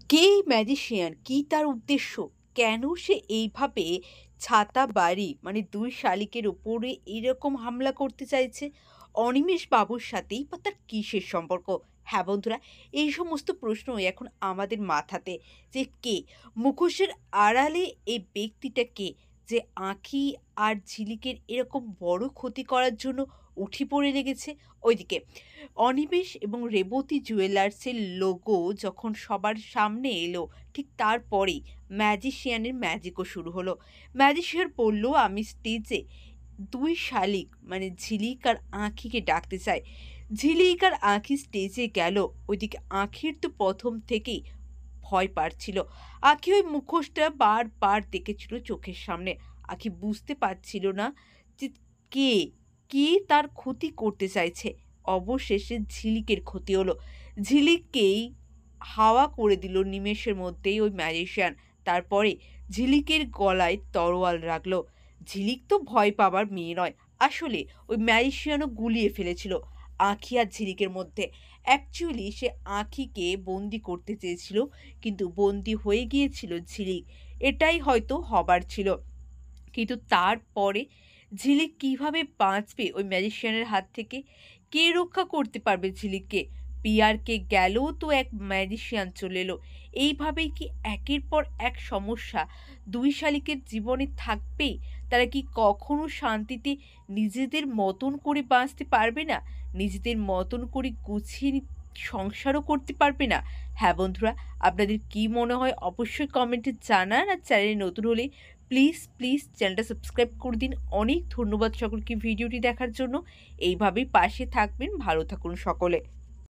কে এই ম্যাজিশিয়ান? কি তার উদ্দেশ্য? কেন সে এইভাবে ছাতা বাড়ি মানে ২ শালিকের উপরে এরকম হামলা করতে চাইছে? অনিমেষ বাবুর সাথেই বা তার কিসের সম্পর্ক? হ্যাঁ, বন্ধুরা, এই সমস্ত প্রশ্নই এখন আমাদের মাথাতে যে কে? মুখোশের আড়ালে এই ব্যক্তিটা কে? যে আঁখি আর ঝিলিকের এরকম বড় ক্ষতি করার জন্য উঠে পড়ে লেগেছে? ওইদিকে অনিমেষ এবং রেবতী জুয়েলার্সের লোগো যখন সবার সামনে এলো, ঠিক তারপরেই ম্যাজিশিয়ানের ম্যাজিকও শুরু হলো। ম্যাজিশিয়ান বলল, "আমি স্টেজে ২ শালিক মানে ঝিলিক আর আঁখিকে ডাকতে চাই।" ঝিলিক আর আঁখি স্টেজে গেল। ওইদিকে আঁখির তো ১ম থেকেই ভয় পাচ্ছিল। আঁখি ওই মুখোশটা বারবার দেখেছিল চোখের সামনে। আঁখি বুঝতে পারছিল না যে কে, কে তার ক্ষতি করতে চাইছে। অবশেষে ঝিলিকের ক্ষতি হলো। ঝিলিককেই হাওয়া করে দিল নিমেষের মধ্যেই ওই ম্যাজিশিয়ান। তারপরে ঝিলিকের গলায় তরোয়াল রাখল। ঝিলিক তো ভয় পাবার মেয়ে নয়। আসলে ওই ম্যাজিশিয়ানও গুলিয়ে ফেলেছিল আঁখি আর ঝিলিকের মধ্যে। অ্যাকচুয়ালি সে আঁখিকে বন্দি করতে চেয়েছিল, কিন্তু বন্দি হয়ে গিয়েছিল ঝিলিক। এটাই হয়তো হবার ছিল। কিন্তু তারপরে ঝিলিক কিভাবে বাঁচবে ওই ম্যাজিশিয়ানের হাত থেকে? কে রক্ষা করতে পারবে ঝিলিককে? পিয়ারকে গেলেও তো এক ম্যাজিশিয়ান চলে এলো। এইভাবেই কি একের পর এক সমস্যা ২ শালিকের জীবনে থাকবেই? তারা কি কখনো শান্তিতে নিজেদের মতন করে বাঁচতে পারবে না? নিজেদের মতন করে গুছিয়ে সংসারও করতে পারবে না? হ্যাঁ, বন্ধুরা, আপনাদের কি মনে হয় অবশ্যই কমেন্টে জানান। আর চ্যানেলে নতুন হলে প্লিজ চ্যানেলটা সাবস্ক্রাইব করে দিন। অনেক ধন্যবাদ সকলকে ভিডিওটি দেখার জন্য। এইভাবেই পাশে থাকবেন। ভালো থাকুন সকলে।